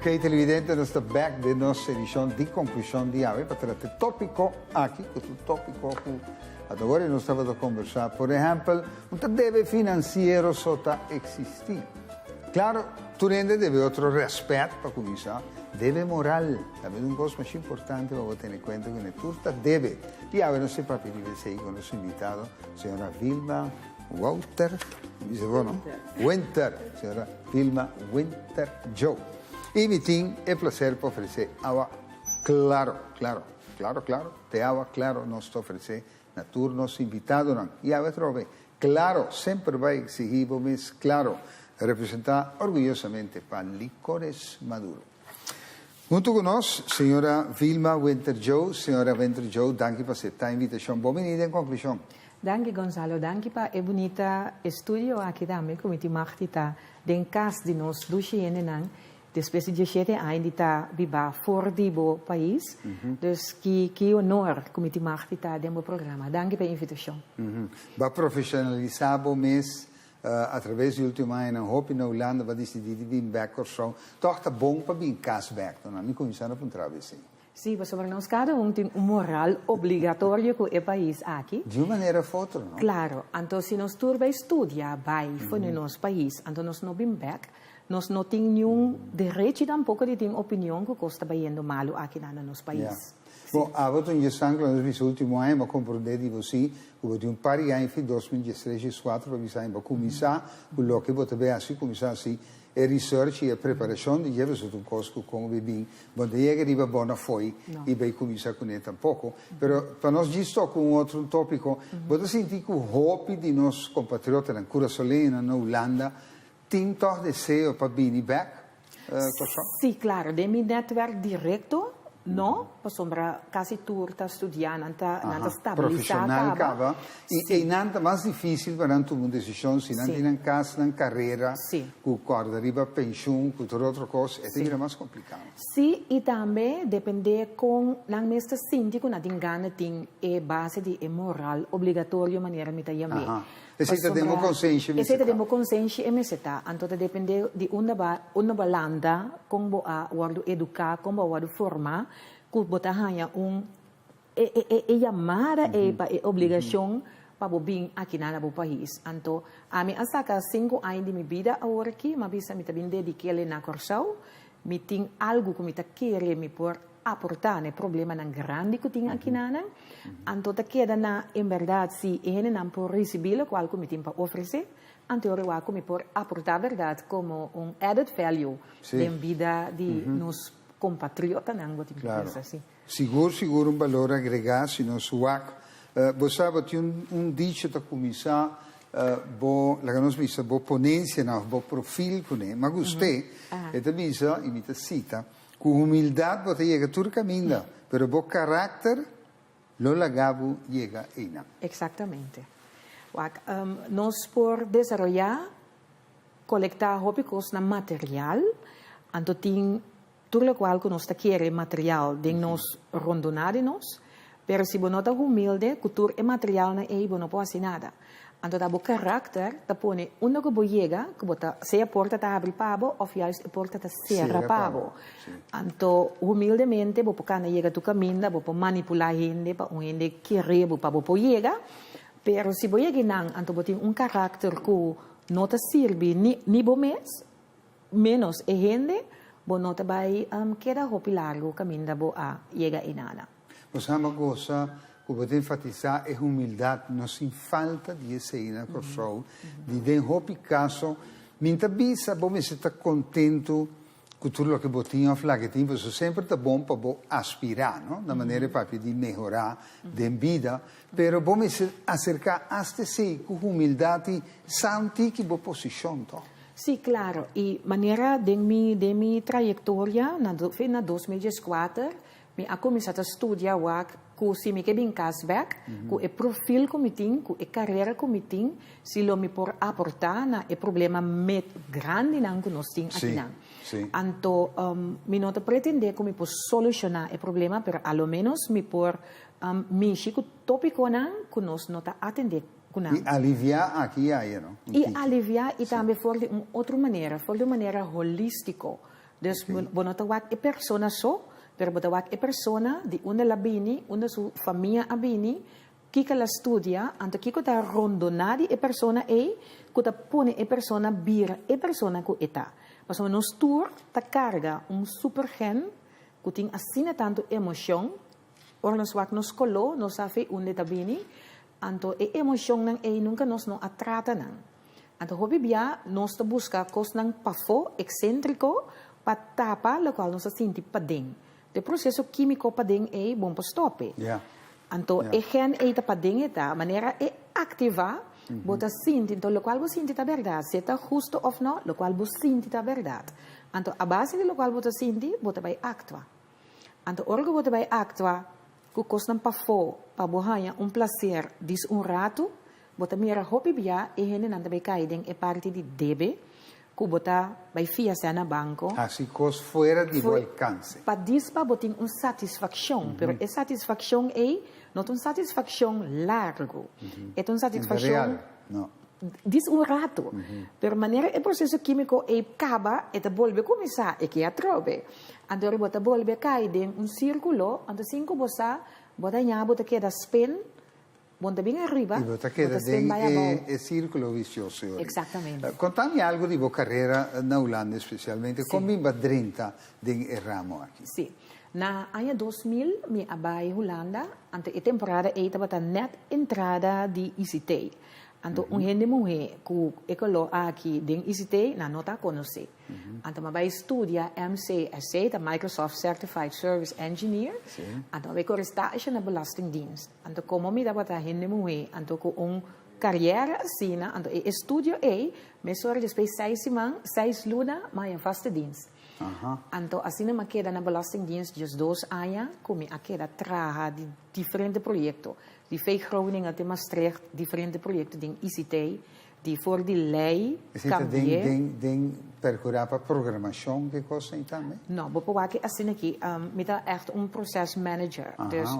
Ok, televidente, nós estamos back de nossa edição de conclusão de hoje para tratar tópico aqui, que o tópico agora nós estamos a conversar, por exemplo, um deve financeiro só está existir. Claro, tu rende deve outro respeito para começar, deve moral, também uma coisa mais importante para ter em conta que tudo deve. E agora nós estamos para pedir com o nosso invitado, a senhora Vilma Walter, dice bueno, Winter, senhora Vilma Winter Joe. E me tem o prazer para oferecer água claro, te água claro nós oferecer na turnos invitado não. E água trove, claro, sempre vai exigir, mas claro, representar orgulhosamente para licores maduros. Junto com nós, senhora Vilma Winter Joe, senhora Winter Joe, danke por aceitar a invitação. Bem-vinda em conclusão. Danke Gonzalo, danke pa e bonita estúdio aqui também, como te martita, den cas de nós do Chile nang, depois de 7 anos tá viva fora do país, dus que honor como te martita den programa. Danke pela invitação. Va profissionalizar o mês através do último ano, hoop na Holanda, vai decidir de vir back or so. Toch tá bom para vir cas back, não? Me começaram a encontrar assim. Sim, mas sobre nós cada tem moral obrigatório com o país aqui. De uma maneira ou outra, não? Claro, então se nós turba estudar vai for no nosso país, então nós não vim back, nós não temos nenhum direito tampouco de ter opinião que custa baiando malo aqui no nosso país. Yeah. Bom, a volta em gestão, quando nós último ano, mas compreender de você, que de par de anos, 2013, 2014, para visar, para começar, o que você vai assim, começar assim, é research e a preparação de llevar o curso como bem, onde chega riba bona foi e vai começar com ele tampouco. Pero para nós disto com outro tópico, você sentir que o hobby de nossos compatriotas na Cura Solena, na Holanda, tem todo desejo para vir back? Sim, claro, de meu network direto, não, para sombra quase tudo está estudando, está estabilizado. Profissional, e nada mais difícil para tomar decisão, se não tem casa, na carreira, com corda riba pensão, com toda outra coisa, é mais complicado. Sim, e também depende com a mesma síndico, na tingana tem a base de moral obrigatório maneira me também. Esse temos consciência, esse temos consciência e meseta, então depende de uma balanda, como a word educar, como a word formar, que botar hanya chamada e obrigação para vir aqui no país. Então, a mim hasta 5 anos de minha vida agora aqui, mas bisa me também dediquei na Corsau, me tem algo que me tá querer me por aportar né problema nan grande que tinha aqui nana, então tá queda na em verdade se ele não por receber o qual me tem para oferecer, então eu acho me por aportar verdade como added value de vida de nos compatriotas não vou claro. Assim. Seguro valor agregado se nós uac. Você sabe que dicho da comissão la que nos visa bo ponência na bo perfil com ele, mas gostei e da visa imita cita com humildade você chega tudo caminho, pero bo caráter lo lagavo chega ina. Exatamente. Nós por desenvolver coletar hobbies na material, então tem tudo o qual que nós queremos material de nós rondonar de nós, pero se você não está humilde, cultura e material na aí você não pode fazer nada. Então, o caráter, da põe uma que você chega, que você se a porta está abre pabo, ou a porta está cerra pabo. Então, humildemente, você pode chegar tu caminho, você pode manipular gente, para um gente querer, para você chegar. Pero se você chega então você tem caráter que não te serve nem você menos a gente, você não vai quedar largo o caminho da você chegar em nada. Você é uma coisa que você enfatizar é humildade, não sem falta de essa ina corção, de den hopi caso, minta bisa, você está contente com tudo o que você tinha, que tem, você sempre está bom para aspirar, não? Da maneira para de melhorar de vida, pero você se acercar até si com humildade, santi que você posiciona. Sim, claro. E maneira de minha trajetória na 2004, eu comecei a estudar que se me quebra em cashback, que o perfil que me tem, que a carreira que me tem, se eu me por aportar na o problema muito grande que nós temos aqui. Então, me não pretende que me por solucionar o problema, mas ao menos me por mexer com o tópico que nós não está atendendo. E aliviar aqui aí, não? E aliviar e também for de outra maneira, holística. Dus bonota wak e persona so, per bonota wak e persona di una labini, una su famiglia abini, kika la studia, anto kiko ta rondonadi e persona kuta pone e persona bira e persona ku eta. Mas nos tour ta carga supergen, kuting asina tanto emotion, or nos wak nos kolo, nos afe unde tabini, anto e emotion nang nunca nos no atrata nang. Anto hobi bia nos ta busca kos nang pafo, excéntrico, patapa, lo qual nos sinti pading. De processo químico pading bom pa stoppe. Yeah. Anto gen ta pading eta, manera activa, bota sinti, então lo qual vos sinti ta verdade, se ta justo of no, lo qual vos sinti ta verdade. Anto a base de lo qual bota sinti, bota by actua. Anto orgo bota by actua, ku kosnan pafo, pa bohanya un placer, dis un rato, bota mira hopi bia gen nanda by kaiding parte di debe, ku bota by fia sana banco. Así cos fuera di tuo alcance. Pa dispa boting un satisfaction, pero e satisfaction not un satisfaction largo, et un satisfaction real, no. Dis un rato, per manera e processo chimico acaba e te volve começar e che a trove. Andore bota volve caide un circolo, ando 5 bosa, bota nya bota queda spin, bota bem arriba, e bota queda e círculo vicioso. Exatamente. Contami algo di tua carriera na Holanda specialmente, come va drinta den ramo aqui. Sì. Na anno 2000 mi abai Holanda, ante e temporada estava net entrada di ICT. Anto un gente mulher que ecolo aqui den ICT na nota conhece. Anto ma vai studia MCSC, da Microsoft Certified Service Engineer. Anto vai correstage na belastingdienst. Anto como mi dava ta gente mulher, anto ko un carrière assim, anto e studio me sorge de 6 luna, maar een vaste dienst. Anto assim ma queda na belastingdienst just 2 anos, come a queda traga di differente proyectos. Die vee Groningen te Maastricht, differente projecten in ICT, die voor die lei cambie. Ding per curapa programação que cosa então? No, bepaalde assim aqui, met echt een procesmanager. Dus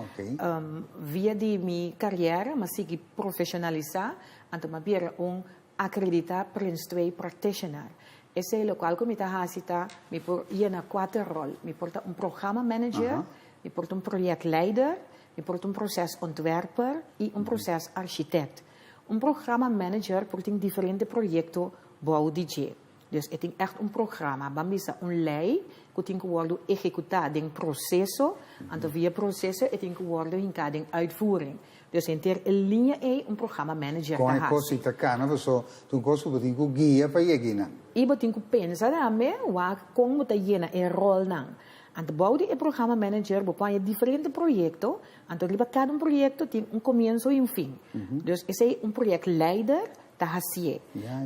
via die mi carrière, maar zie ik professionalisar, en te mabere een accredita Prince 2 practitioner. Esse lo qual come ta hasita, mi por na 4 rol, mi porta een programma manager, mi porta een projectleider. Je wordt een procesontwerper en een procesarchitect. Een programma manager wordt in differente projecten bouw DJ. Dus het is echt een programma. Bambisa een lei, dat in worden executado in processo, en via processo het in worden in kading uitvoering. Dus in ter linea een programma manager. Come cosa italiana, so tu cosa puoi in guia per yegina. I botin ku pensa da me, wa kong muta yena e rol nang. En de bouwde e programma manager bepaalt differente projecten. En door cada proyecto tiene un comienzo y un fin. Dus is hij een projectleider dat hasie.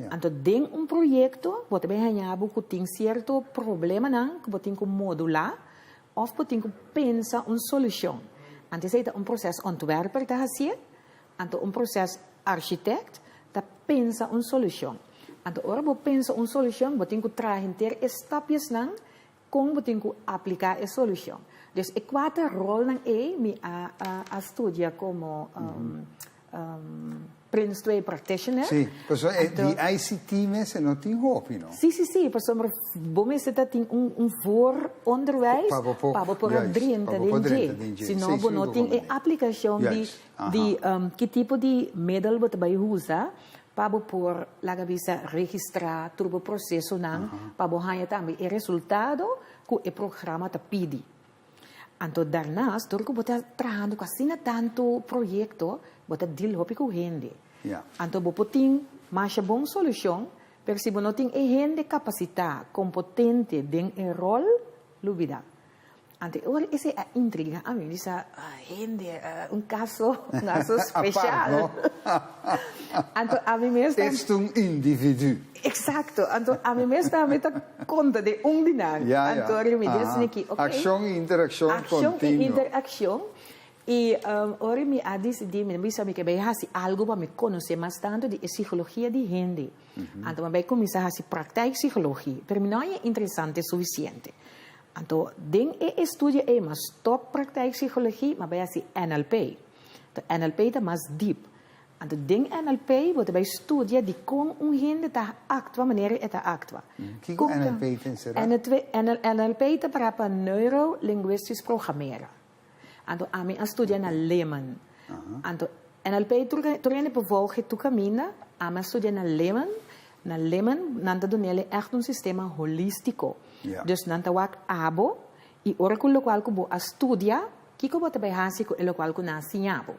En door ding een projecto, wat bij hen hebben, dat ting cierto problema nang, dat ting modula, of dat ting pensa een solution. En is hij een procesontwerper dat hasie, en door een procesarchitect dat pensa een solution. En door dat pensa een solution, dat ting tragen ter stapjes nang. Como botin ku aplicar a solução. Dus ik quatro rol nang mi a studia como Prince 2 practitioner. Sì, di ICT mensen non ti hopi, no? Sì, per sommige bome zitten in un vooronderwijs, pabo por adriente dinge. Sino bonoting e applicação di que tipo di middel wat bij usa. Pabo por lagabisa registrar turbo processo nang pabo hanya também e resultado que o programa te pede. Anto daarnaast door que bota trabajando com assim tanto projeto bota deal hopi com gente. Anto bopoting mais bom solução, per si bonoting e gente capacita competente den e rol lubida. Ante ora esse é intriga a mim dice gente un caso special. No? Anto a mim mesmo é um indivíduo. Exacto. Anto a mim mesmo também tá conta de dinar. Anto ora me diz aqui, ok. Ação e interação contínua. Ação e interação. E ora me a decidir, me bisa me que vai hasi algo para me conhecer mais tanto de psicologia de gente. Anto me vai começar a se praticar psicologia. Para mim não é interessante o suficiente. Então, ding estudia mas top praktijk psychologie, maar bij NLP. De NLP is mais deep. Anto ding NLP, wat bij studie, die kon onhinde ta actua, wanneer het actua. Kiko NLP ten será? NLP te para neuro-linguistisch programmeren. Anto ami a studia na leven. Anto NLP turene bevolgen tu camina, ama studia na leven, nanta donele echt un sistema holístico. Yeah. Dus nanta wak abo, i orku lo qual kubo a studia, kiko bota bij hasi ko elo qual na sinabo.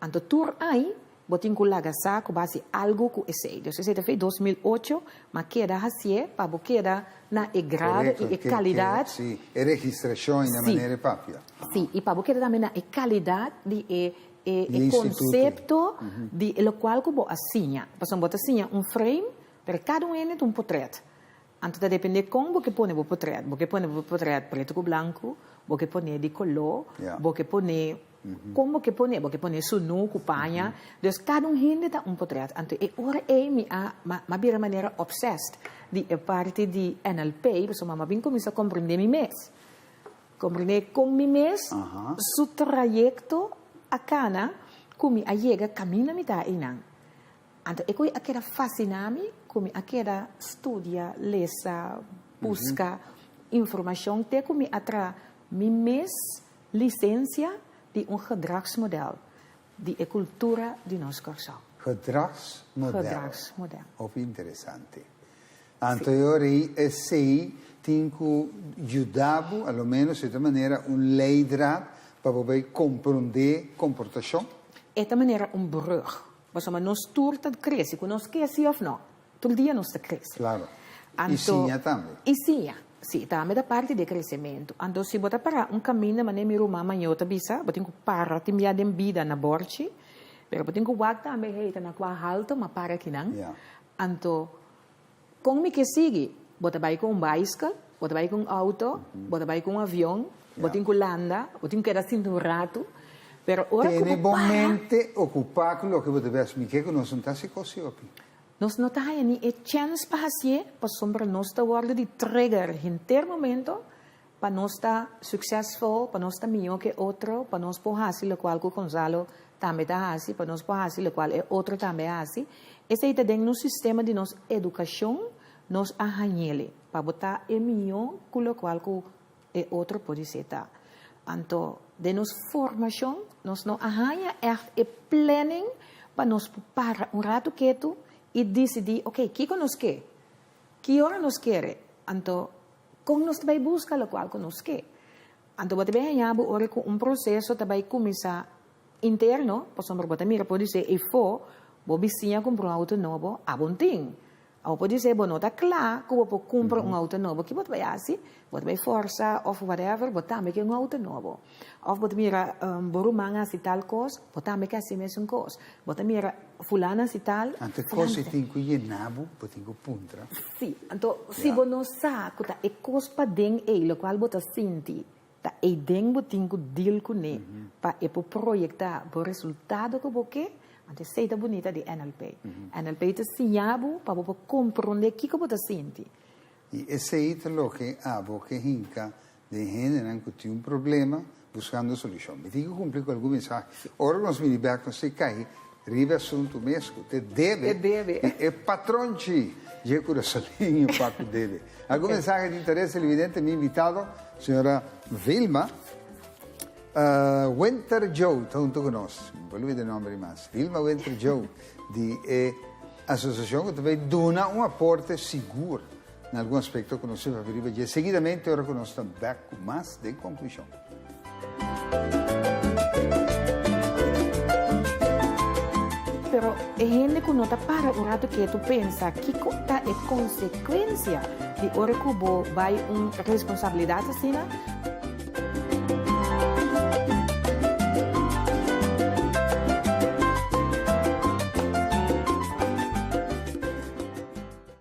Anto tur ai, botin ku lagasa ku basi algo ku esse. Dus esse fez 2008, mas queda hasie, pa bo queda na e grado e qualidade. Sì, e registrazione in maniera propria. Sì, e pa bo queda também na e qualidade di e conceito di lo qual ku bo assigna. Passam bota assigna un frame per cada um un portrait. Anto da depende com bo que pone bo portrait. Bo que pone bo portrait preto com branco, bo que pone di color, bo que pone como que pone sunu, cupanha. Dus cada hindi ta portrait. Anto e ora ma bira maneira obsessed di e parte di NLP, insomma, ma bin comincia a comprender mi mes. Comprender con mi mes, su trajecto a cana, come a llega cammina mi da inan. Anto e coi a queda fascinami, come a queda studia, lesa, busca informação, te come atra mi mes licença di un gedragsmodel, di e cultura di nos corso. Gedragsmodel. Of interessante. Anto io sei tinku giudabu, allo meno de certa maneira un leidraad para poder compreender comportação. Esta maneira un brug. Maar nos toert dat cresce, que nos quer sim ou não. Todo dia nos cresce. Claro. Anto, e sim também. E sim, sì, também da parte de crescimento. Então, se você para um caminho, mas nem miro mama nhota bisa, você tem que parar, tem que dar vida na borchi, pero você tem que walk também heita na qua halto, mas para aqui não. Então, como me que sigue? Você vai com bicycle, você vai com auto, você vai com avião, você tem que landa, você tem que dar assim um rato. Pero ora tiene bonmente ocupar con lo que vos debes mi que no son tasi così opi. Nos nota ni e chance pa hasie pa sombra nos ta worden di trigger in ter momento pa nos ta successful, pa nos ta mio che otro, pa nos po hasi lo qual cu Gonzalo tambe ta hasi, pa nos po hasi lo qual e otro tambe hasi. E se ita den no sistema di nos educação, nos ahanhele pa botar e mio cu lo qual cu e otro pode seta. Anto de nos formação, nos não arranha echt e planning para nos para um rato quieto e decidir, ok, que nos quer? Que hora nos quer? Anto, como nos vai buscar o qual nos quer? Anto, você vai ganhar ora com um processo também começar interno, por exemplo, você mira pode ser e for, você sim comprar um auto novo, a bom tempo. Ou pode ser, bom, não está claro que você compra um auto novo, que você vai assim, você vai força, ou whatever, você também quer um auto novo. Ou você mira, borumanga se tal coisa, você também quer assim mesmo coisa. Você mira, fulana se tal. Ante coisa tem que ir nabo, você tem que puntra. Sim, então, se você não sabe, é coisa para dentro, o qual você sente, é dentro, você tem que deal com ele, para projetar o resultado que você quer. Ante seita bonita di NLP. NLP te sinyabu para você compreender o que você sente. E esse é o que abo que hinca de gente que tem um problema buscando solução. Me digo cumprir com algum mensagem. Ora nós me libertam se cai, rive assunto mesmo, te deve. E patronci, je curaçolinho paco deve. Algum mensagem de interesse evidente me invitado, senhora Vilma. Winter Joe, junto conosco, non voglio vedere il nome rimasto, Vilma Winter Joe, di associazione che deve dare un apporto sicuro in alcun aspetto che non si va per rivedere. Seguidamente ora conosciamo back con más de conclusione. Pero è gente che non para un rato che tu pensa che cosa è conseguenza di ora che vai una responsabilità